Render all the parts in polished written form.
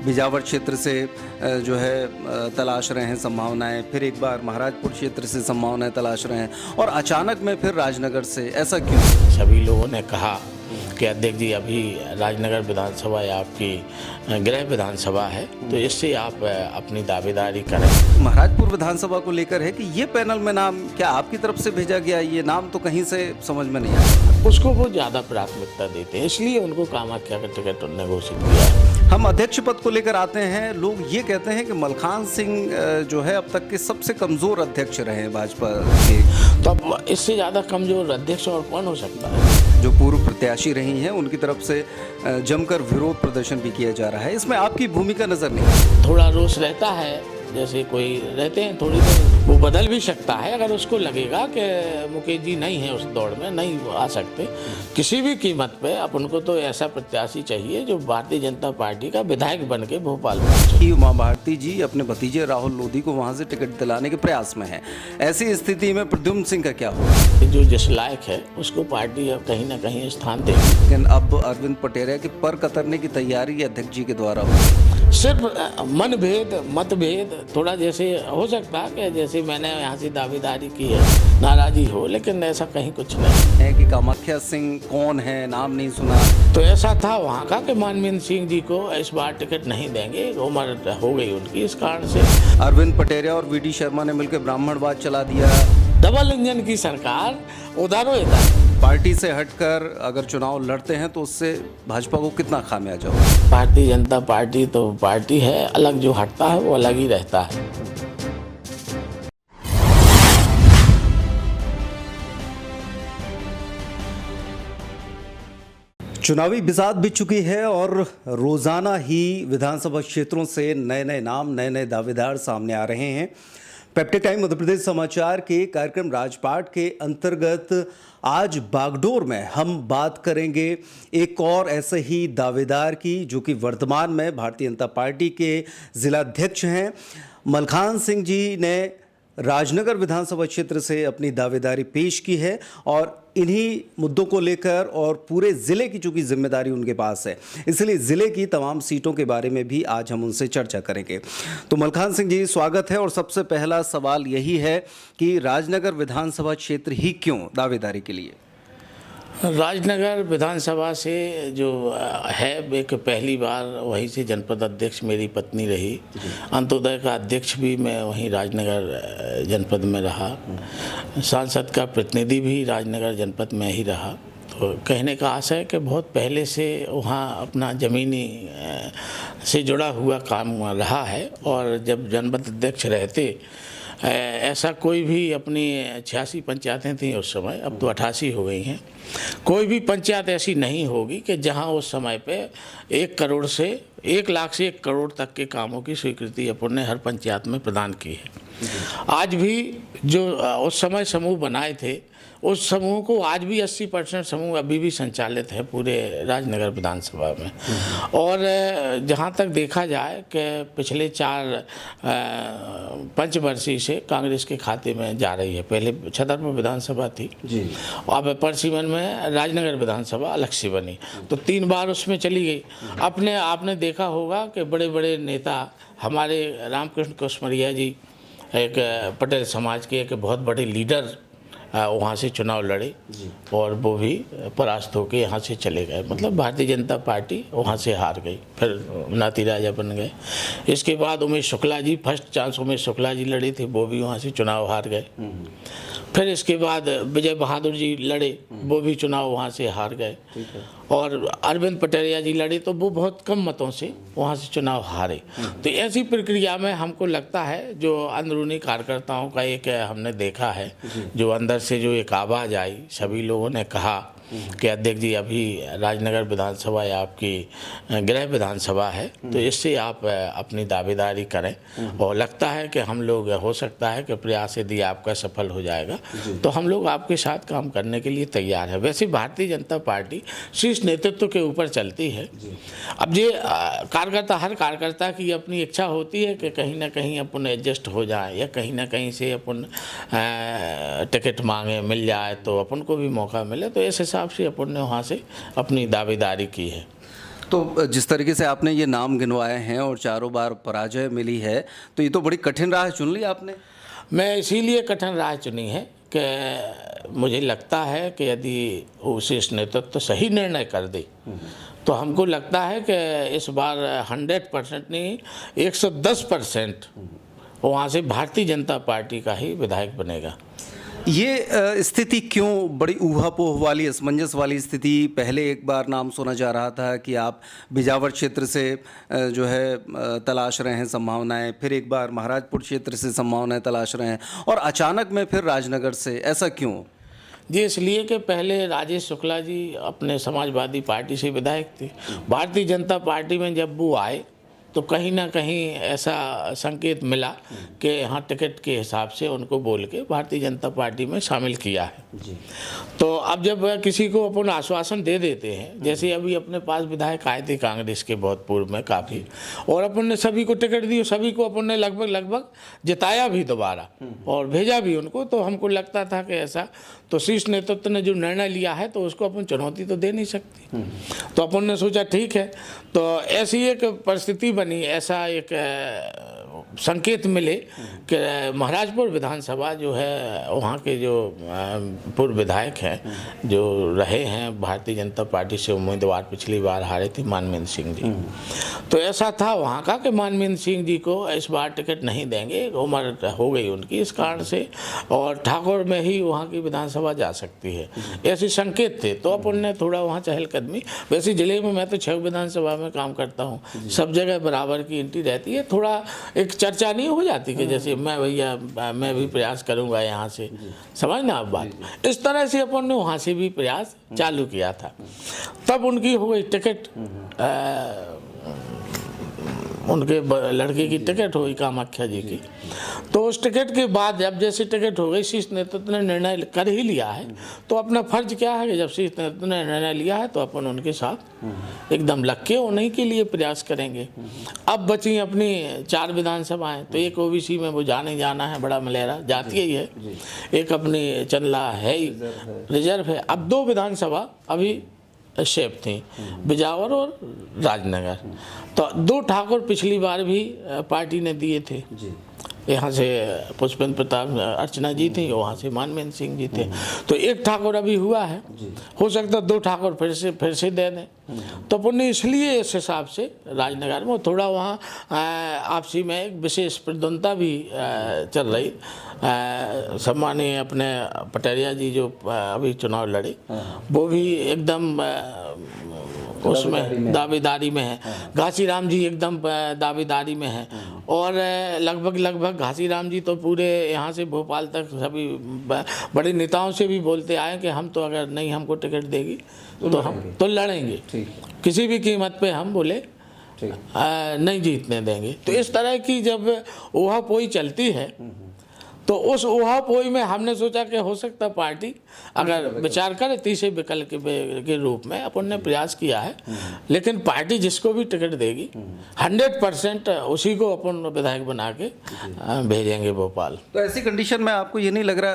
बिजावर क्षेत्र से जो है तलाश रहे हैं संभावनाएं, फिर एक बार महाराजपुर क्षेत्र से संभावनाएं तलाश रहे हैं और अचानक में फिर राजनगर से, ऐसा क्यों? सभी लोगों ने कहा कि अध्यक्ष जी अभी राजनगर विधानसभा या आपकी गृह विधानसभा है, तो इससे आप अपनी दावेदारी करें। महाराजपुर विधानसभा को लेकर है कि ये पैनल में नाम क्या आपकी तरफ से भेजा गया? ये नाम तो कहीं से समझ में नहीं आया। उसको वो ज़्यादा प्राथमिकता देते हैं, इसलिए उनको कामाख्या का टिकट उन्होंने घोषित किया है। हम अध्यक्ष पद को लेकर आते हैं, लोग ये कहते हैं कि मलखान सिंह जो है अब तक के सबसे कमजोर अध्यक्ष रहे हैं भाजपा के। तो अब इससे ज़्यादा कमजोर अध्यक्ष और कौन हो सकता है? जो पूर्व प्रत्याशी रही हैं उनकी तरफ से जमकर विरोध प्रदर्शन भी किया जा रहा है, इसमें आपकी भूमिका नजर नहीं आती? थोड़ा रोष रहता है, जैसे कोई रहते हैं थोड़ी देर, वो बदल भी सकता है अगर उसको लगेगा कि मुकेश जी नहीं है उस दौड़ में, नहीं आ सकते किसी भी कीमत पे। अब उनको तो ऐसा प्रत्याशी चाहिए जो भारतीय जनता पार्टी का विधायक बन के भोपाल पहुंचे। उमा भारती जी अपने भतीजे राहुल लोधी को वहां से टिकट दिलाने के प्रयास में है, ऐसी स्थिति में प्रद्युम्न सिंह का क्या होगा? जो जिस लायक है उसको पार्टी अब कहीं ना कहीं स्थान देगी। लेकिन अब अरविंद पटेरिया के पर कतरने की तैयारी अध्यक्ष जी के द्वारा हो। सिर्फ मनभेद मतभेद थोड़ा जैसे हो सकता है कि जैसे मैंने यहाँ से दावेदारी की है नाराजी हो, लेकिन ऐसा कहीं कुछ नहीं है कि कामाख्या सिंह कौन है, नाम नहीं सुना। तो ऐसा था वहाँ का कि मनमीत सिंह जी को इस बार टिकट नहीं देंगे, उम्र हो गई उनकी, इस कारण से अरविंद पटेरिया और वीडी शर्मा ने मिलकर ब्राह्मणवाद चला दिया। डबल इंजन की सरकार उधारो इधर। पार्टी से हटकर अगर चुनाव लड़ते हैं तो उससे भाजपा को कितना खामियाजा होगा? भारतीय जनता पार्टी तो पार्टी है, अलग जो हटता है वो अलग ही रहता है। चुनावी बिसात बीत चुकी है और रोजाना ही विधानसभा क्षेत्रों से नए नए नाम, नए नए दावेदार सामने आ रहे हैं। पेप्टिक टाइम मध्य प्रदेश समाचार के कार्यक्रम राजपाट के अंतर्गत आज बागडोर में हम बात करेंगे एक और ऐसे ही दावेदार की, जो कि वर्तमान में भारतीय जनता पार्टी के जिलाध्यक्ष हैं। मलखान सिंह जी ने राजनगर विधानसभा क्षेत्र से अपनी दावेदारी पेश की है और इन्हीं मुद्दों को लेकर और पूरे ज़िले की चूंकि जिम्मेदारी उनके पास है, इसलिए ज़िले की तमाम सीटों के बारे में भी आज हम उनसे चर्चा करेंगे। तो मलखान सिंह जी, स्वागत है। और सबसे पहला सवाल यही है कि राजनगर विधानसभा क्षेत्र ही क्यों दावेदारी के लिए? राजनगर विधानसभा से जो है, एक पहली बार वहीं से जनपद अध्यक्ष मेरी पत्नी रही, अंत्योदय का अध्यक्ष भी मैं वहीं राजनगर जनपद में रहा, सांसद का प्रतिनिधि भी राजनगर जनपद में ही रहा। तो कहने का आशय है कि बहुत पहले से वहाँ अपना ज़मीनी से जुड़ा हुआ काम रहा है। और जब जनपद अध्यक्ष रहते ऐसा कोई भी, अपनी 86 पंचायतें थीं उस समय, अब तो 88 हो गई हैं, कोई भी पंचायत ऐसी नहीं होगी कि जहां उस समय पे 1 करोड़ से 1 लाख से 1 करोड़ तक के कामों की स्वीकृति अपन ने हर पंचायत में प्रदान की है। आज भी जो उस समय समूह बनाए थे, उस समूह को आज भी 80% समूह अभी भी संचालित है पूरे राजनगर विधानसभा में। और जहाँ तक देखा जाए कि पिछले 4 पंचवर्षीय से कांग्रेस के खाते में जा रही है। पहले छतरपुर विधानसभा थी जी, अब परसिमन में राजनगर विधानसभा अलग से बनी, तो 3 बार उसमें चली गई। आपने देखा होगा कि बड़े बड़े नेता हमारे रामकृष्ण कुशमरिया जी, एक पटेल समाज के एक बहुत बड़े लीडर, वहाँ से चुनाव लड़े और वो भी परास्त होकर यहाँ से चले गए। मतलब भारतीय जनता पार्टी वहाँ से हार गई, फिर नाती राजा बन गए। इसके बाद उमेश शुक्ला जी, फर्स्ट चांस उमेश शुक्ला जी लड़े थे, वो भी वहाँ से चुनाव हार गए। फिर इसके बाद विजय बहादुर जी लड़े, वो भी चुनाव वहाँ से हार गए। और अरविंद पटेरिया जी लड़े, तो वो बहुत कम मतों से वहाँ से चुनाव हारे। तो ऐसी प्रक्रिया में हमको लगता है जो अंदरूनी कार्यकर्ताओं का एक हमने देखा है, जो अंदर से जो एक आवाज़ आई, सभी लोगों ने कहा कि अध्यक्ष जी अभी राजनगर विधानसभा या आपकी गृह विधानसभा है, तो इससे आप अपनी दावेदारी करें। और लगता है कि हम लोग, हो सकता है कि प्रयास यदि आपका सफल हो जाएगा तो हम लोग आपके साथ काम करने के लिए तैयार है। वैसे भारतीय जनता पार्टी शीर्ष नेतृत्व के ऊपर चलती है। अब ये कार्यकर्ता, हर कार्यकर्ता की अपनी इच्छा होती है कि कहीं ना कहीं अपन एडजस्ट हो जाए या कहीं ना कहीं से अपन टिकट मांगे, मिल जाए तो अपन को भी मौका मिले। तो इस हिसाब से अपन ने वहाँ से अपनी दावेदारी की है। तो जिस तरीके से आपने ये नाम गिनवाए हैं और चारों बार पराजय मिली है, तो ये तो बड़ी कठिन राह चुन ली आपने। मैं इसीलिए कठिन राह चुनी है कि मुझे लगता है कि यदि शीर्ष नेतृत्व तो सही निर्णय कर दे तो हमको लगता है कि इस बार 100% नहीं 110% वहाँ से भारतीय जनता पार्टी का ही विधायक बनेगा। ये स्थिति क्यों बड़ी ऊहापोह वाली, असमंजस वाली स्थिति? पहले एक बार नाम सुना जा रहा था कि आप बिजावर क्षेत्र से जो है तलाश रहे हैं संभावनाएं, फिर एक बार महाराजपुर क्षेत्र से संभावनाएं तलाश रहे हैं, और अचानक में फिर राजनगर से, ऐसा क्यों? जी इसलिए कि पहले राजेश शुक्ला जी अपने समाजवादी पार्टी से विधायक थे। भारतीय जनता पार्टी में जब वो आए तो कहीं ना कहीं ऐसा संकेत मिला कि हाँ टिकट के हिसाब से उनको बोल के भारतीय जनता पार्टी में शामिल किया है जी। तो अब जब किसी को अपन आश्वासन दे देते हैं, जैसे अभी अपने पास विधायक आए थे कांग्रेस के बहुत पूर्व में काफ़ी, और अपन ने सभी को टिकट दी, सभी को अपन ने लगभग जिताया भी दोबारा और भेजा भी उनको, तो हमको लगता था कि ऐसा तो शीर्ष नेतृत्व ने जो निर्णय लिया है तो उसको अपन चुनौती तो दे नहीं सकती। तो अपन ने सोचा ठीक है, तो ऐसी एक परिस्थिति बनी, ऐसा एक संकेत मिले कि महाराजपुर विधानसभा जो है वहाँ के जो पूर्व विधायक हैं जो रहे हैं भारतीय जनता पार्टी से उम्मीदवार, पिछली बार हारे थे मानवेंद्र सिंह जी, तो ऐसा था वहाँ का कि मानवेंद्र सिंह जी को इस बार टिकट नहीं देंगे, उम्र हो गई उनकी इस कारण से, और ठाकुर में ही वहाँ की विधानसभा जा सकती है, ऐसे संकेत थे। तो अपन ने थोड़ा वहाँ चहलकदमी, वैसे ज़िले में मैं तो 6 विधानसभा में काम करता हूँ, सब जगह बराबर की एंट्री रहती है, थोड़ा एक चर्चा नहीं हो जाती कि जैसे मैं भैया मैं भी प्रयास करूंगा यहाँ से, समझ ना आप बात। इस तरह से अपन ने वहाँ से भी प्रयास चालू किया था। तब उनकी हो गई टिकट, उनके लड़के की टिकट हुई कामाख्या जी की। तो उस टिकट के बाद जब जैसे टिकट हो गई, शीर्ष नेतृत्व ने निर्णय कर ही लिया है, तो अपना फर्ज क्या है कि जब शीर्ष नेतृत्व ने निर्णय लिया है तो अपन उनके साथ एकदम लग के उन्हीं के लिए प्रयास करेंगे। अब बची अपनी 4 विधानसभाएं, तो एक ओबीसी में वो जाना है, बड़ा मलेरा जातीय ही है, एक अपनी चंदला है ही रिजर्व है। अब 2 विधानसभा अभी शेप थी, बिजावर और राजनगर। तो 2 ठाकुर पिछली बार भी पार्टी ने दिए थे, यहाँ से पुष्पेंद्र प्रताप अर्चना जी थी, वहाँ से मानवेंद्र सिंह जी थे, तो 1 ठाकुर अभी हुआ है, हो सकता 2 ठाकुर फिर से दे दें। तो अपन ने इसलिए इस हिसाब से राजनगर में थोड़ा वहाँ आपसी में एक विशेष प्रतिद्वंदता भी चल रही। सम्मानीय अपने पटेरिया जी जो अभी चुनाव लड़े वो भी एकदम उसमें दावेदारी में है, घासीराम जी एकदम दावेदारी में है, और लगभग घासीराम जी तो पूरे यहाँ से भोपाल तक सभी बड़े नेताओं से भी बोलते आए कि हम तो अगर नहीं हमको टिकट देगी तो हम तो लड़ेंगे, किसी भी कीमत पे हम बोले नहीं जीतने देंगे। तो इस तरह की जब ओहापोही चलती है तो उस ओहापोही में हमने सोचा कि हो सकता पार्टी अगर विचार करे तीसरे विकल्प के रूप में अपन ने प्रयास किया है, लेकिन पार्टी जिसको भी टिकट देगी 100% उसी को अपन विधायक बना के भेजेंगे भोपाल। तो ऐसी कंडीशन में आपको ये नहीं लग रहा,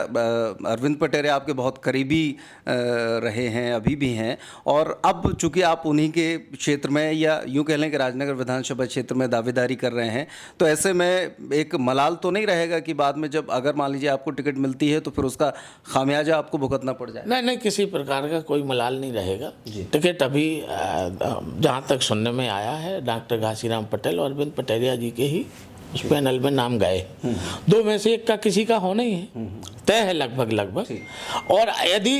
अरविंद पटेरिया आपके बहुत करीबी रहे हैं, अभी भी हैं, और अब चूंकि आप उन्हीं के क्षेत्र में या यूँ कह लें कि राजनगर विधानसभा क्षेत्र में दावेदारी कर रहे हैं, तो ऐसे में एक मलाल तो नहीं रहेगा कि बाद में जब अगर मान लीजिए आपको टिकट मिलती है तो फिर उसका खामियाजा आपको भुगतना पड़ जाए? नहीं, किसी प्रकार का कोई मलाल नहीं रहेगा। टिकट अभी जहाँ तक सुनने में आया है डॉक्टर घासीराम पटेल और अरविंद पटेरिया जी के ही उस पैनल में नाम गए, 2 में से 1 का किसी का होना ही है, तय है लगभग। और यदि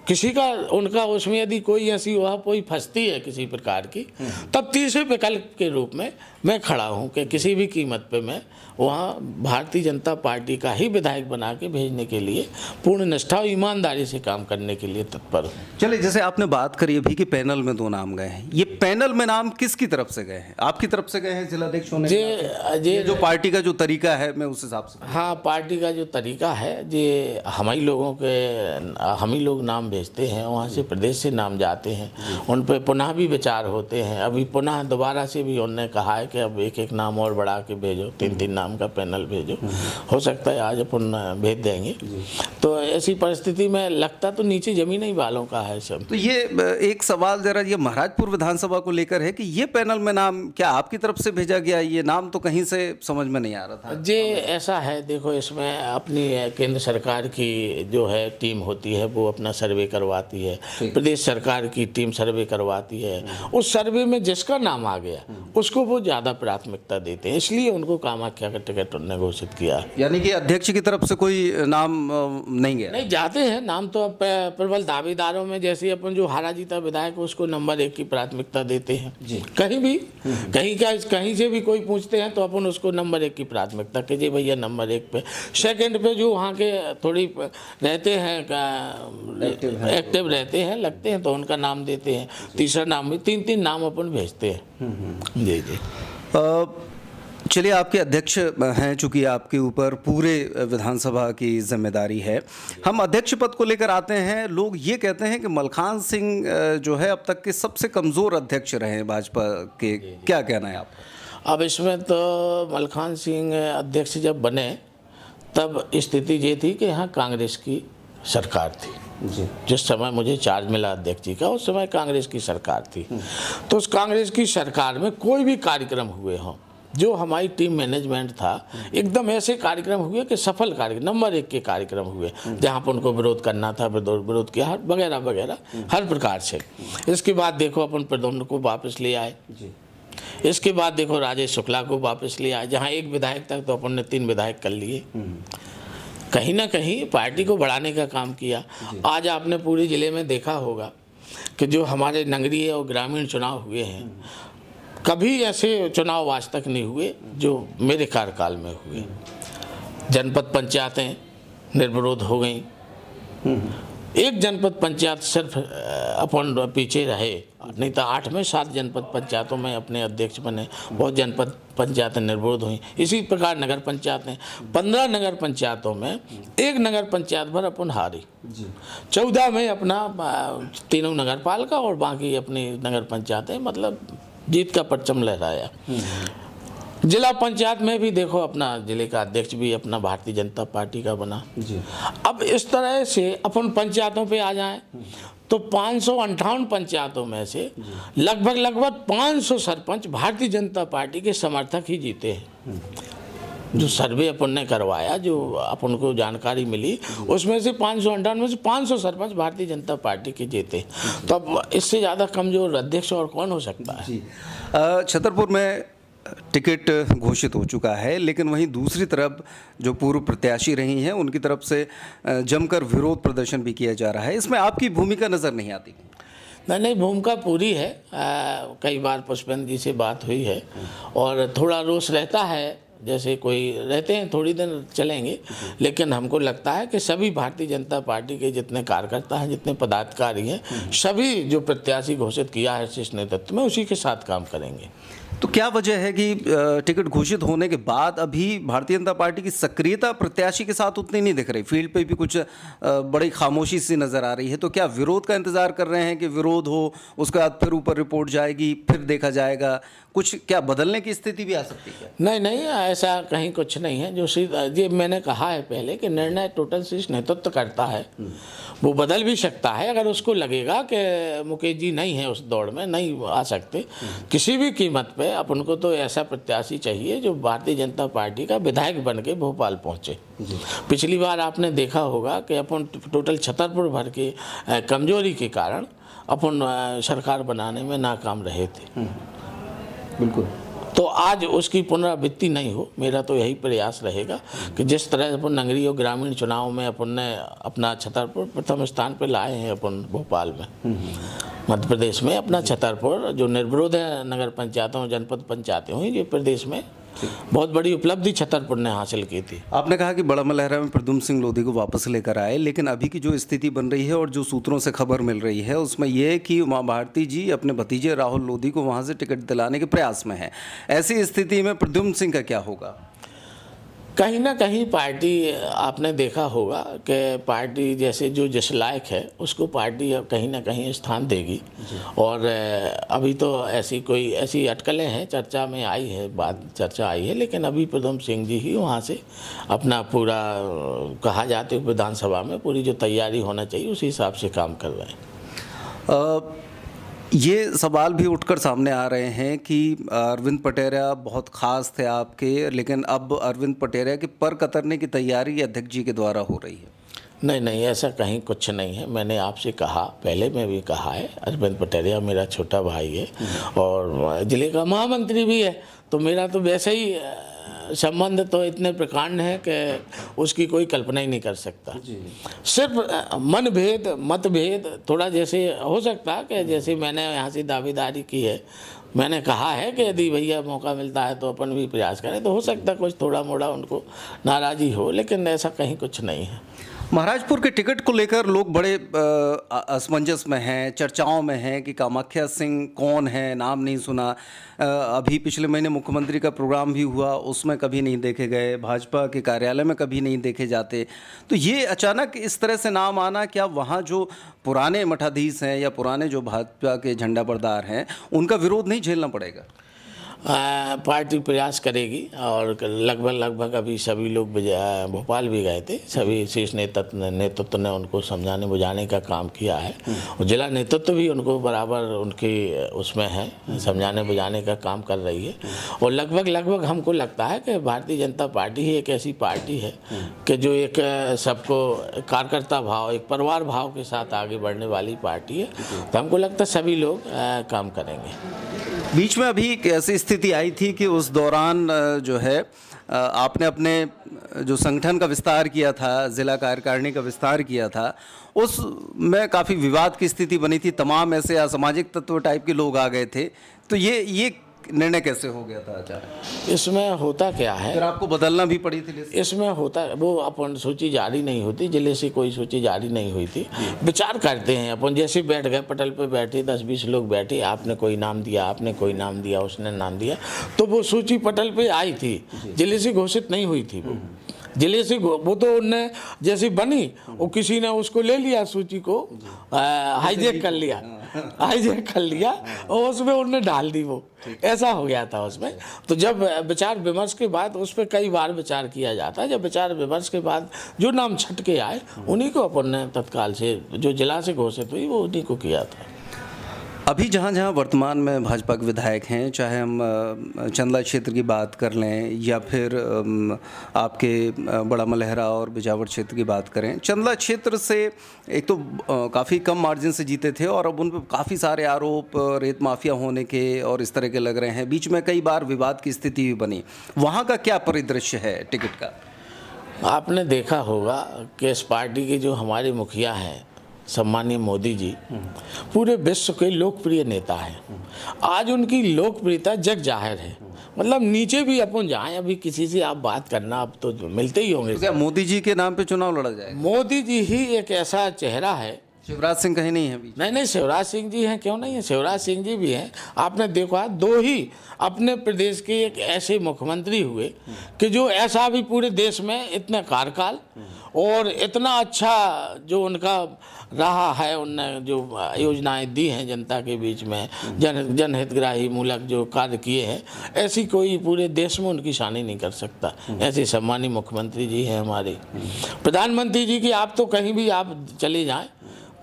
किसी का उनका उसमें यदि कोई ऐसी ओहापोही फंसती है किसी प्रकार की, तब तीसरे विकल्प के रूप में मैं खड़ा हूं कि किसी भी कीमत पे मैं वहाँ भारतीय जनता पार्टी का ही विधायक बना के भेजने के लिए पूर्ण निष्ठा और ईमानदारी से काम करने के लिए तत्पर हूँ। चलिए, जैसे आपने बात करी अभी कि पैनल में 2 नाम गए हैं, ये पैनल में नाम किसकी तरफ से गए हैं? आपकी तरफ से गए हैं जिलाध्यक्ष होने? ये जो जो पार्टी का जो तरीका है मैं उस हिसाब से। हाँ, पार्टी का जो तरीका है ये हम ही लोग नाम भेजते हैं, वहाँ से प्रदेश से नाम जाते हैं, उन पे पुनः भी विचार होते हैं। अभी पुनः दोबारा से भी उन्होंने कहा है कि अब एक एक नाम और बढ़ा के भेजो, 3-3 नाम का पैनल भेजो। हो सकता है आज अपन भेज देंगे। तो ऐसी परिस्थिति में लगता तो नीचे जमीन ही वालों का है सब। तो ये एक सवाल जरा ये महाराजपुर विधानसभा को लेकर है कि ये पैनल में नाम क्या आपकी तरफ से भेजा गया? ये नाम तो कहीं से समझ में नहीं आ रहा था। जी ऐसा है, देखो इसमें अपनी केंद्र सरकार की जो है टीम होती है वो अपना सर्वे करवाती है, प्रदेश सरकार की टीम सर्वे करवाती है। उस सर्वे में जिसका नाम आ गया उसको वो ज़्यादा प्राथमिकता देते हैं, इसलिए उनको कामाख्या का टिकट उन्होंने घोषित किया। यानी कि अध्यक्ष की तरफ से कोई नाम नहीं गया? नहीं जाते हैं नाम तो अब प्रबल दावेदारों में, जैसे अपन जो हारा जीता विधायक उसको नंबर 1 की प्राथमिकता देते हैं। कहीं भी कहीं से भी कोई पूछते हैं तो अपन उसको नंबर 1 की प्राथमिकता कि जी भैया नंबर 1 पे। सेकंड पे जो वहाँ के थोड़ी रहते हैं एक्टिव रहते हैं लगते हैं तो उनका नाम देते हैं। तीसरा नाम भी 3-3 नाम अपन भेजते हैं। जी जी। चलिए, आपके अध्यक्ष हैं, चूंकि आपके ऊपर पूरे विधानसभा की जिम्मेदारी है, हम अध्यक्ष पद को लेकर आते हैं। लोग ये कहते हैं कि मलखान सिंह जो है अब तक के सबसे कमज़ोर अध्यक्ष रहे हैं भाजपा के, क्या कहना है आप? अब इसमें तो मलखान सिंह अध्यक्ष जब बने तब स्थिति ये थी कि यहाँ कांग्रेस की सरकार थी जी। जिस समय मुझे चार्ज मिला अध्यक्ष जी का उस समय कांग्रेस की सरकार थी। तो उस कांग्रेस की सरकार में कोई भी कार्यक्रम हुए हों, जो हमारी टीम मैनेजमेंट था एकदम ऐसे कार्यक्रम हुए कि सफल कार्यक्रम नंबर 1 के कार्यक्रम हुए, जहाँ पर उनको विरोध करना था विरोध किया वगैरह वगैरह हर प्रकार से। इसके बाद देखो अपन प्रद्युम्न को वापस ले आए जी। इसके बाद देखो राजेश शुक्ला को वापस ले आए, जहाँ 1 विधायक तक तो अपन ने 3 विधायक कर लिए। कहीं ना कहीं पार्टी को बढ़ाने का काम किया। आज आपने पूरे ज़िले में देखा होगा कि जो हमारे नगरीय और ग्रामीण चुनाव हुए हैं, कभी ऐसे चुनाव आज तक नहीं हुए जो मेरे कार्यकाल में हुए। जनपद पंचायतें निर्विरोध हो गई। एक जनपद पंचायत सिर्फ अपन पीछे रहे, नहीं तो 8 में 7 जनपद पंचायतों में अपने अध्यक्ष बने, बहुत जनपद पंचायतें निर्विरोध हुई। इसी प्रकार नगर पंचायतें 15 नगर पंचायतों में 1 नगर पंचायत भर अपन हारी। 14 में अपना 3 नगर पालिका और बाकी अपनी नगर पंचायतें मतलब जीत का परचम लहराया। जिला पंचायत में भी देखो अपना जिले का अध्यक्ष भी अपना भारतीय जनता पार्टी का बना जी। अब इस तरह से अपन पंचायतों पे आ जाएं तो 558 पंचायतों में से लगभग 500 सरपंच भारतीय जनता पार्टी के समर्थक ही जीते हैं। जो सर्वे अपन ने करवाया, जो अपन को जानकारी मिली, उसमें से 558 में से 500 सरपंच भारतीय जनता पार्टी के जीते। तो अब इससे ज़्यादा कमजोर अध्यक्ष और कौन हो सकता है? छतरपुर में टिकट घोषित हो चुका है, लेकिन वहीं दूसरी तरफ जो पूर्व प्रत्याशी रही हैं उनकी तरफ से जमकर विरोध प्रदर्शन भी किया जा रहा है। इसमें आपकी भूमिका नज़र नहीं आती? नहीं, भूमिका पूरी है। कई बार पुष्पेंद्र जी से बात हुई है और थोड़ा रोष रहता है, जैसे कोई रहते हैं थोड़ी दिन चलेंगे, लेकिन हमको लगता है कि सभी भारतीय जनता पार्टी के जितने कार्यकर्ता हैं, जितने पदाधिकारी हैं, सभी जो प्रत्याशी घोषित किया है शीर्ष नेतृत्व में उसी के साथ काम करेंगे। तो क्या वजह है कि टिकट घोषित होने के बाद अभी भारतीय जनता पार्टी की सक्रियता प्रत्याशी के साथ उतनी नहीं दिख रही? फील्ड पे भी कुछ बड़ी खामोशी सी नज़र आ रही है। तो क्या विरोध का इंतज़ार कर रहे हैं कि विरोध हो, उसके बाद फिर ऊपर रिपोर्ट जाएगी, फिर देखा जाएगा? कुछ क्या बदलने की स्थिति भी आ सकती है? नहीं, ऐसा कहीं कुछ नहीं है। जो ये मैंने कहा है पहले कि निर्णय टोटल शीर्ष नेतृत्व करता है, वो बदल भी सकता है अगर उसको लगेगा कि मुकेश जी नहीं है उस दौड़ में, नहीं आ सकते किसी भी कीमत पे। अपन को तो ऐसा प्रत्याशी चाहिए जो भारतीय जनता पार्टी का विधायक बन के भोपाल पहुँचे। पिछली बार आपने देखा होगा कि अपन टोटल छतरपुर भर की कमजोरी के कारण अपन सरकार बनाने में नाकाम रहे थे। बिल्कुल। तो आज उसकी पुनरावृत्ति नहीं हो, मेरा तो यही प्रयास रहेगा कि जिस तरह अपन नगरीय और ग्रामीण चुनाव में अपन ने अपना छतरपुर प्रथम स्थान पर लाए हैं, अपन भोपाल में मध्य प्रदेश में अपना छतरपुर जो निर्विरोध है नगर पंचायतों जनपद पंचायतें हुई, ये प्रदेश में बहुत बड़ी उपलब्धि छतरपुर ने हासिल की थी। आपने कहा कि बड़ा मलहरा में प्रद्युम्न सिंह लोधी को वापस लेकर आए, लेकिन अभी की जो स्थिति बन रही है और जो सूत्रों से खबर मिल रही है उसमें यह है कि उमा भारती जी अपने भतीजे राहुल लोधी को वहां से टिकट दिलाने के प्रयास में है। ऐसी स्थिति में प्रद्युम्न सिंह का क्या होगा? कहीं ना कहीं पार्टी, आपने देखा होगा कि पार्टी जैसे जो जिस लायक है उसको पार्टी कहीं ना कहीं स्थान देगी। और अभी तो ऐसी अटकलें हैं, चर्चा में आई है, चर्चा आई है, लेकिन अभी प्रदम सिंह जी ही वहाँ से अपना पूरा कहा जाते हुए विधानसभा में पूरी जो तैयारी होना चाहिए उसी हिसाब से काम कर रहे हैं। ये सवाल भी उठकर सामने आ रहे हैं कि अरविंद पटेरिया बहुत ख़ास थे आपके, लेकिन अब अरविंद पटेरिया की पर कतरने की तैयारी अध्यक्ष जी के द्वारा हो रही है। नहीं, ऐसा कहीं कुछ नहीं है। मैंने आपसे कहा, पहले मैं भी कहा है, अरविंद पटेरिया मेरा छोटा भाई है और जिले का महामंत्री भी है, तो मेरा तो वैसे ही संबंध तो इतने प्रकांड है कि उसकी कोई कल्पना ही नहीं कर सकता। सिर्फ मतभेद थोड़ा जैसे हो सकता है कि जैसे मैंने यहाँ से दावेदारी की है, मैंने कहा है कि यदि भैया मौका मिलता है तो अपन भी प्रयास करें, तो हो सकता है कुछ थोड़ा मोड़ा उनको नाराज़गी हो, लेकिन ऐसा कहीं कुछ नहीं है। महाराजपुर के टिकट को लेकर लोग बड़े असमंजस में हैं, चर्चाओं में हैं कि कामाख्या सिंह कौन है, नाम नहीं सुना। अभी पिछले महीने मुख्यमंत्री का प्रोग्राम भी हुआ, उसमें कभी नहीं देखे गए, भाजपा के कार्यालय में कभी नहीं देखे जाते। तो ये अचानक इस तरह से नाम आना, क्या वहाँ जो पुराने मठाधीश हैं या पुराने जो भाजपा के झंडा बरदार हैं उनका विरोध नहीं झेलना पड़ेगा? पार्टी प्रयास करेगी और लगभग अभी सभी लोग भोपाल भी गए थे, सभी शीर्ष नेतृत्व ने उनको समझाने बुझाने का काम किया है और जिला नेतृत्व भी उनको बराबर उनके उसमें है, समझाने बुझाने का काम कर रही है। और लगभग हमको लगता है कि भारतीय जनता पार्टी ही एक ऐसी पार्टी है कि जो एक सबको कार्यकर्ता भाव, एक परिवार भाव के साथ आगे बढ़ने वाली पार्टी है। तो हमको लगता है सभी लोग काम करेंगे। बीच में अभी एक ऐसी स्थिति आई थी कि उस दौरान जो है आपने अपने जो संगठन का विस्तार किया था, जिला कार्यकारिणी का विस्तार किया था, उसमें काफ़ी विवाद की स्थिति बनी थी। तमाम ऐसे असामाजिक तत्व टाइप के लोग आ गए थे। तो ये निर्णय कैसे हो गया था अचानक? इसमें होता क्या है, फिर आपको बदलना भी पड़ी थी? इसमें होता, वो अपन सूची जारी नहीं होती, जिले से कोई सूची जारी नहीं हुई थी। विचार करते हैं अपन, जैसे बैठ गए, पटल पे बैठे 10-20 लोग बैठे, आपने कोई नाम दिया, आपने कोई नाम दिया, उसने नाम दिया, तो वो सूची पटल पे आई थी, जिले से घोषित नहीं हुई थी। वो जिले से वो तो उनने जैसी बनी, वो किसी ने उसको ले लिया, सूची को हाईजैक कर लिया और उसमें उनने डाल दी। वो ऐसा हो गया था उसमें। तो जब विचार विमर्श के बाद उस पर कई बार विचार किया जाता है, जब विचार विमर्श के बाद जो नाम छट के आए उन्हीं को अपन ने तत्काल से, जो जिला से घोषित हुई, वो उन्हीं को किया था। अभी जहाँ जहाँ वर्तमान में भाजपा के विधायक हैं, चाहे हम चंदला क्षेत्र की बात कर लें या फिर आपके बड़ा मलहरा और बिजावर क्षेत्र की बात करें, चंदला क्षेत्र से एक तो काफ़ी कम मार्जिन से जीते थे और अब उन पर काफ़ी सारे आरोप रेत माफिया होने के और इस तरह के लग रहे हैं। बीच में कई बार विवाद की स्थिति भी बनी। वहाँ का क्या परिदृश्य है टिकट का? आपने देखा होगा कि इस पार्टी के जो हमारे मुखिया हैं, सम्मानीय मोदी जी, पूरे विश्व के लोकप्रिय नेता हैं। आज उनकी लोकप्रियता जग जाहिर है। मतलब नीचे भी अपन जाएं, अभी किसी से आप बात करना, अब तो मिलते ही होंगे। तो क्या मोदी जी के नाम पे चुनाव लड़ा जाएगा? मोदी जी ही एक ऐसा चेहरा है। शिवराज सिंह कहीं नहीं है बीच? नहीं, शिवराज सिंह जी हैं, क्यों नहीं है, शिवराज सिंह जी भी हैं। आपने देखा, दो ही अपने प्रदेश के एक ऐसे मुख्यमंत्री हुए कि जो ऐसा भी पूरे देश में इतना कार्यकाल और इतना अच्छा जो उनका रहा है, उनने जो योजनाएं दी हैं जनता के बीच में, जनहितग्राही मूलक जो कार्य किए हैं, ऐसी कोई पूरे देश में उनकी शानी नहीं कर सकता। ऐसे सम्मानीय मुख्यमंत्री जी हैं हमारे। प्रधानमंत्री जी की आप तो कहीं भी आप चले जाएं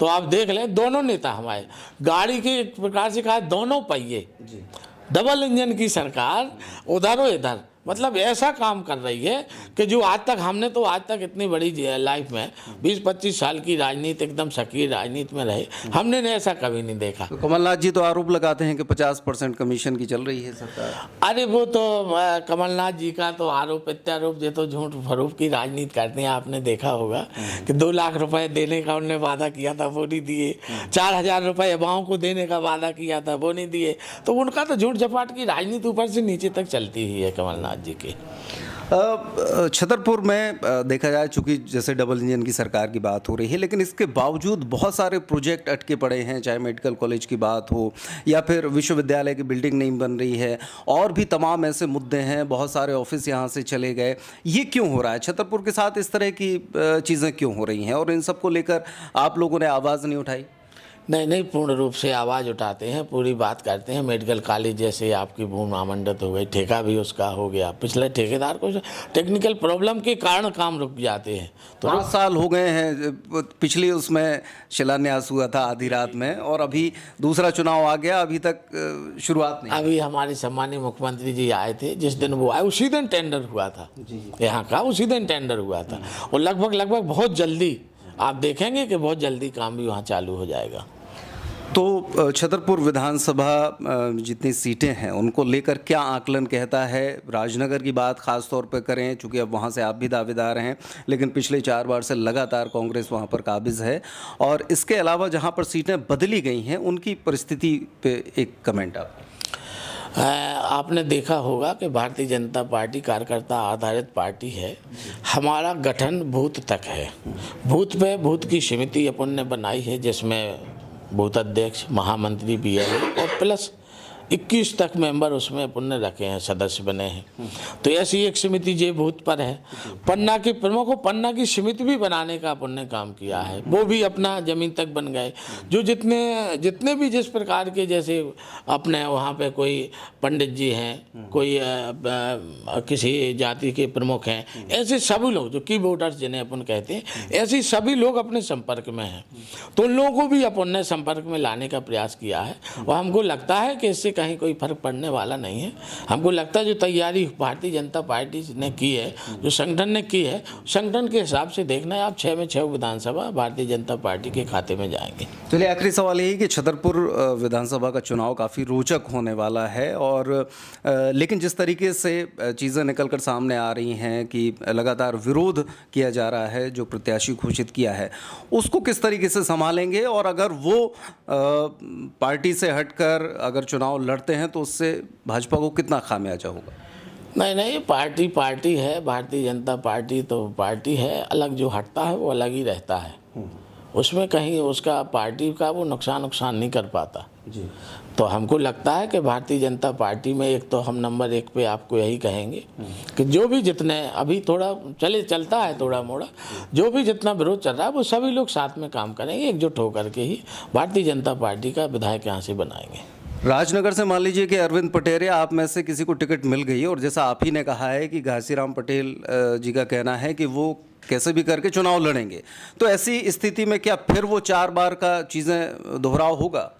तो आप देख लें, दोनों नेता हमारे गाड़ी के एक प्रकार से कहा दोनों पहिए, डबल इंजन की सरकार, उधर और इधर, मतलब ऐसा काम कर रही है कि जो आज तक हमने तो आज तक इतनी बड़ी लाइफ में 20-25 साल की राजनीति, एकदम सक्रिय राजनीति में रहे, हमने ने ऐसा कभी नहीं देखा। तो कमलनाथ जी तो आरोप लगाते हैं कि 50% कमीशन की चल रही है सरकार। अरे वो तो कमलनाथ जी का तो आरोप प्रत्यारोप, ये तो झूठ फरूफ की राजनीति करते हैं। आपने देखा होगा कि 2 लाख रुपए देने का उन्होंने वादा किया था, वो नहीं दिए। 4,000 रुपये युवाओं को देने का वादा किया था, वो नहीं दिए। तो उनका तो झूठ झपाट की राजनीति ऊपर से नीचे तक चलती ही है कमलनाथ जी की। छतरपुर में देखा जाए, चूंकि जैसे डबल इंजन की सरकार की बात हो रही है, लेकिन इसके बावजूद बहुत सारे प्रोजेक्ट अटके पड़े हैं, चाहे मेडिकल कॉलेज की बात हो या फिर विश्वविद्यालय की बिल्डिंग नहीं बन रही है, और भी तमाम ऐसे मुद्दे हैं। बहुत सारे ऑफिस यहाँ से चले गए। ये क्यों हो रहा है? छतरपुर के साथ इस तरह की चीज़ें क्यों हो रही हैं, और इन सबको लेकर आप लोगों ने आवाज़ नहीं उठाई? नहीं, पूर्ण रूप से आवाज़ उठाते हैं, पूरी बात करते हैं। मेडिकल कॉलेज जैसे आपकी भूमि आमंडित हो गई, ठेका भी उसका हो गया, पिछले ठेकेदार को टेक्निकल प्रॉब्लम के कारण काम रुक जाते हैं। तो 5 साल हो गए हैं, पिछली उसमें शिलान्यास हुआ था आधी रात में, और अभी दूसरा चुनाव आ गया, अभी तक शुरुआत नहीं। अभी हमारे सम्मानीय मुख्यमंत्री जी आए थे, जिस दिन वो आए उसी दिन टेंडर हुआ था यहाँ का, उसी दिन टेंडर हुआ था। और लगभग बहुत जल्दी आप देखेंगे कि बहुत जल्दी काम भी वहाँ चालू हो जाएगा। तो छतरपुर विधानसभा जितनी सीटें हैं उनको लेकर क्या आकलन कहता है? राजनगर की बात खास तौर पर करें, चूँकि अब वहाँ से आप भी दावेदार हैं, लेकिन पिछले 4 बार से लगातार कांग्रेस वहाँ पर काबिज़ है, और इसके अलावा जहाँ पर सीटें बदली गई हैं उनकी परिस्थिति पे एक कमेंट आप। आपने देखा होगा कि भारतीय जनता पार्टी कार्यकर्ता आधारित पार्टी है। हमारा गठन बूथ तक है। बूथ की समिति अपन ने बनाई है, जिसमें बूथ अध्यक्ष, महामंत्री, बीएलओ और प्लस 21 तक मेंबर उसमें अपन ने रखे हैं, सदस्य बने हैं। तो ऐसी एक समिति जे बूथ पर है। पन्ना के प्रमुख को पन्ना की समिति भी बनाने का अपन ने काम किया है, वो भी अपना जमीन तक बन गए। जो जितने भी जिस प्रकार के, जैसे अपने वहाँ पे कोई पंडित जी हैं, कोई किसी जाति के प्रमुख हैं, ऐसे सभी लोग जो की वोटर्स जिन्हें अपन कहते हैं, ऐसे सभी लोग अपने संपर्क में हैं। तो उन लोगों को भी अपन ने संपर्क में लाने का प्रयास किया है, और हमको लगता है कि इससे कहीं कोई फर्क पड़ने वाला नहीं है। हमको लगता है जो तैयारी भारतीय जनता पार्टी ने की है, जो संगठन ने की है, संगठन के हिसाब से देखना है, आप 6 में 6 विधानसभा भारतीय जनता पार्टी के खाते में जाएंगे। चलिए, आखिरी सवाल यही कि छतरपुर विधानसभा का चुनाव काफ़ी रोचक होने वाला है, और लेकिन जिस तरीके से चीज़ें निकल कर सामने आ रही हैं कि लगातार विरोध किया जा रहा है जो प्रत्याशी घोषित किया है, उसको किस तरीके से संभालेंगे, और अगर वो पार्टी से हटकर अगर चुनाव लड़ते हैं तो उससे भाजपा को कितना खामियाजा होगा? नहीं, पार्टी है। भारतीय जनता पार्टी तो पार्टी है, अलग जो हटता है वो अलग ही रहता है। उसमें कहीं उसका पार्टी का वो नुकसान नहीं कर पाता जी। तो हमको लगता है कि भारतीय जनता पार्टी में एक तो हम नंबर 1 पे आपको यही कहेंगे कि जो भी जितने अभी थोड़ा चलता है थोड़ा मोड़ा, जो भी जितना विरोध चल रहा है वो सभी लोग साथ में काम करेंगे, एकजुट होकर के ही भारतीय जनता पार्टी का विधायक यहाँ से बनाएंगे। राजनगर से मान लीजिए कि अरविंद पटेरिया आप में से किसी को टिकट मिल गई, और जैसा आप ही ने कहा है कि घासीराम पटेल जी का कहना है कि वो कैसे भी करके चुनाव लड़ेंगे, तो ऐसी स्थिति में क्या फिर वो 4 बार का चीज़ें दोहराव होगा?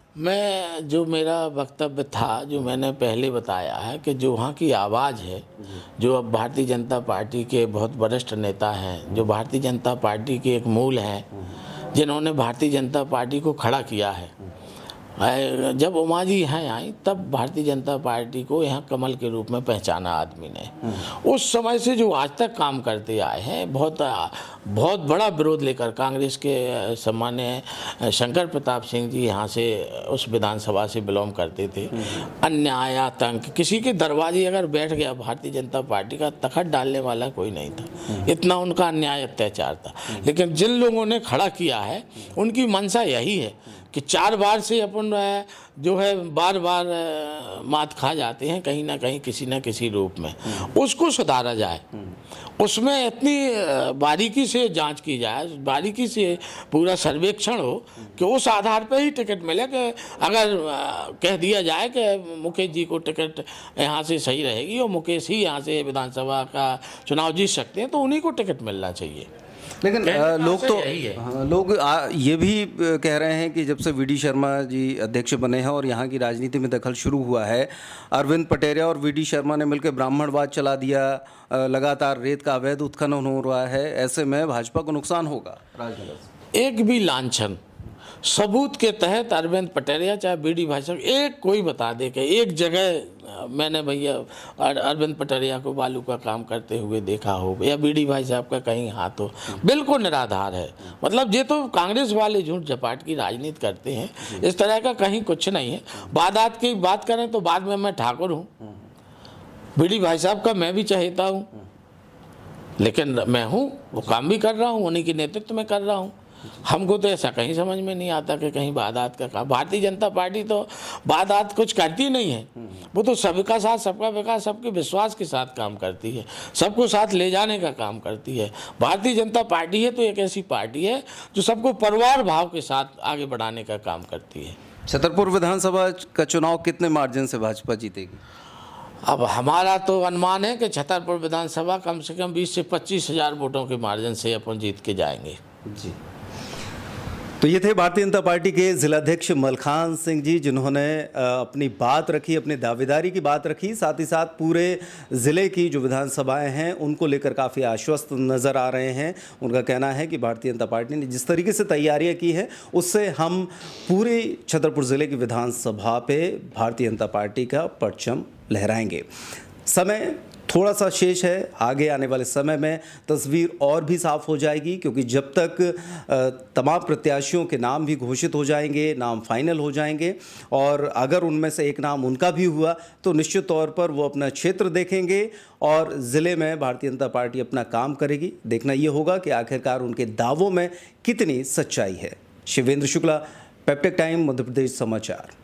जो मेरा वक्तव्य था, जो मैंने पहले बताया है कि जो वहाँ की आवाज़ है, जो अब भारतीय जनता पार्टी के बहुत वरिष्ठ नेता हैं, जो भारतीय जनता पार्टी के एक मूल हैं, जिन्होंने भारतीय जनता पार्टी को खड़ा किया है। जब उमा जी यहाँ आई तब भारतीय जनता पार्टी को यहाँ कमल के रूप में पहचाना आदमी ने। उस समय से जो आज तक काम करते आए हैं, बहुत बड़ा विरोध लेकर कांग्रेस के सम्मान्य शंकर प्रताप सिंह जी यहाँ से उस विधानसभा से बिलोंग करते थे। अन्याय, आतंक, किसी के दरवाजे अगर बैठ गया भारतीय जनता पार्टी का, तखत डालने वाला कोई नहीं था, इतना उनका अन्याय अत्याचार था। लेकिन जिन लोगों ने खड़ा किया है उनकी मंशा यही है कि 4 बार से अपन जो है बार मात खा जाते हैं कहीं ना कहीं, किसी न किसी रूप में, उसको सुधारा जाए। उसमें इतनी बारीकी से जांच की जाए, बारीकी से पूरा सर्वेक्षण हो कि उस आधार पर ही टिकट मिले। कि अगर कह दिया जाए कि मुकेश जी को टिकट यहाँ से सही रहेगी और मुकेश ही यहाँ से विधानसभा का चुनाव जीत सकते हैं, तो उन्हीं को टिकट मिलना चाहिए। लेकिन लोग ये भी कह रहे हैं कि जब से वीडी शर्मा जी अध्यक्ष बने हैं और यहाँ की राजनीति में दखल शुरू हुआ है, अरविंद पटेरिया और वीडी शर्मा ने मिलकर ब्राह्मणवाद चला दिया, लगातार रेत का अवैध उत्खनन हो रहा है, ऐसे में भाजपा को नुकसान होगा राजनगर से। एक भी लांछन सबूत के तहत अरविंद पटेरिया चाहे बीडी भाई साहब, एक कोई बता दे कि एक जगह मैंने भैया अरविंद पटेरिया को बालू का काम करते हुए देखा हो, या बीडी भाई साहब का कहीं हाथ हो, बिल्कुल निराधार है। मतलब ये तो कांग्रेस वाले झूठ झपाट की राजनीति करते हैं, इस तरह का कहीं कुछ नहीं है। वादात की बात करें तो बाद में मैं ठाकुर हूँ, बीडी भाई साहब का मैं भी चहेता हूँ, लेकिन मैं हूँ, वो काम भी कर रहा हूँ, उन्हीं के नेतृत्व में कर रहा हूँ। हमको तो ऐसा कहीं समझ में नहीं आता कि कहीं वादात का काम। भारतीय जनता पार्टी तो वादात कुछ करती नहीं है, वो तो सबका साथ सबका विकास सबके विश्वास के साथ काम करती है, सबको साथ ले जाने का काम करती है। भारतीय जनता पार्टी है तो एक ऐसी पार्टी है जो सबको परिवार भाव के साथ आगे बढ़ाने का काम करती है। छतरपुर विधानसभा का चुनाव कितने मार्जिन से भाजपा जीतेगी? अब हमारा तो अनुमान है कि छतरपुर विधानसभा कम से कम 20 से 25 हज़ार वोटों के मार्जिन से अपन जीत के जाएंगे। जी, तो ये थे भारतीय जनता पार्टी के जिलाध्यक्ष मलखान सिंह जी, जिन्होंने अपनी बात रखी, अपनी दावेदारी की बात रखी, साथ ही साथ पूरे ज़िले की जो विधानसभाएं हैं उनको लेकर काफ़ी आश्वस्त नज़र आ रहे हैं। उनका कहना है कि भारतीय जनता पार्टी ने जिस तरीके से तैयारियां की हैं उससे हम पूरे छतरपुर ज़िले की विधानसभा पे भारतीय जनता पार्टी का परचम लहराएंगे। समय थोड़ा सा शेष है, आगे आने वाले समय में तस्वीर और भी साफ हो जाएगी, क्योंकि जब तक तमाम प्रत्याशियों के नाम भी घोषित हो जाएंगे, नाम फाइनल हो जाएंगे, और अगर उनमें से एक नाम उनका भी हुआ तो निश्चित तौर पर वो अपना क्षेत्र देखेंगे और ज़िले में भारतीय जनता पार्टी अपना काम करेगी। देखना ये होगा कि आखिरकार उनके दावों में कितनी सच्चाई है। शिवेंद्र शुक्ला, पेप्टेक टाइम, मध्य प्रदेश समाचार।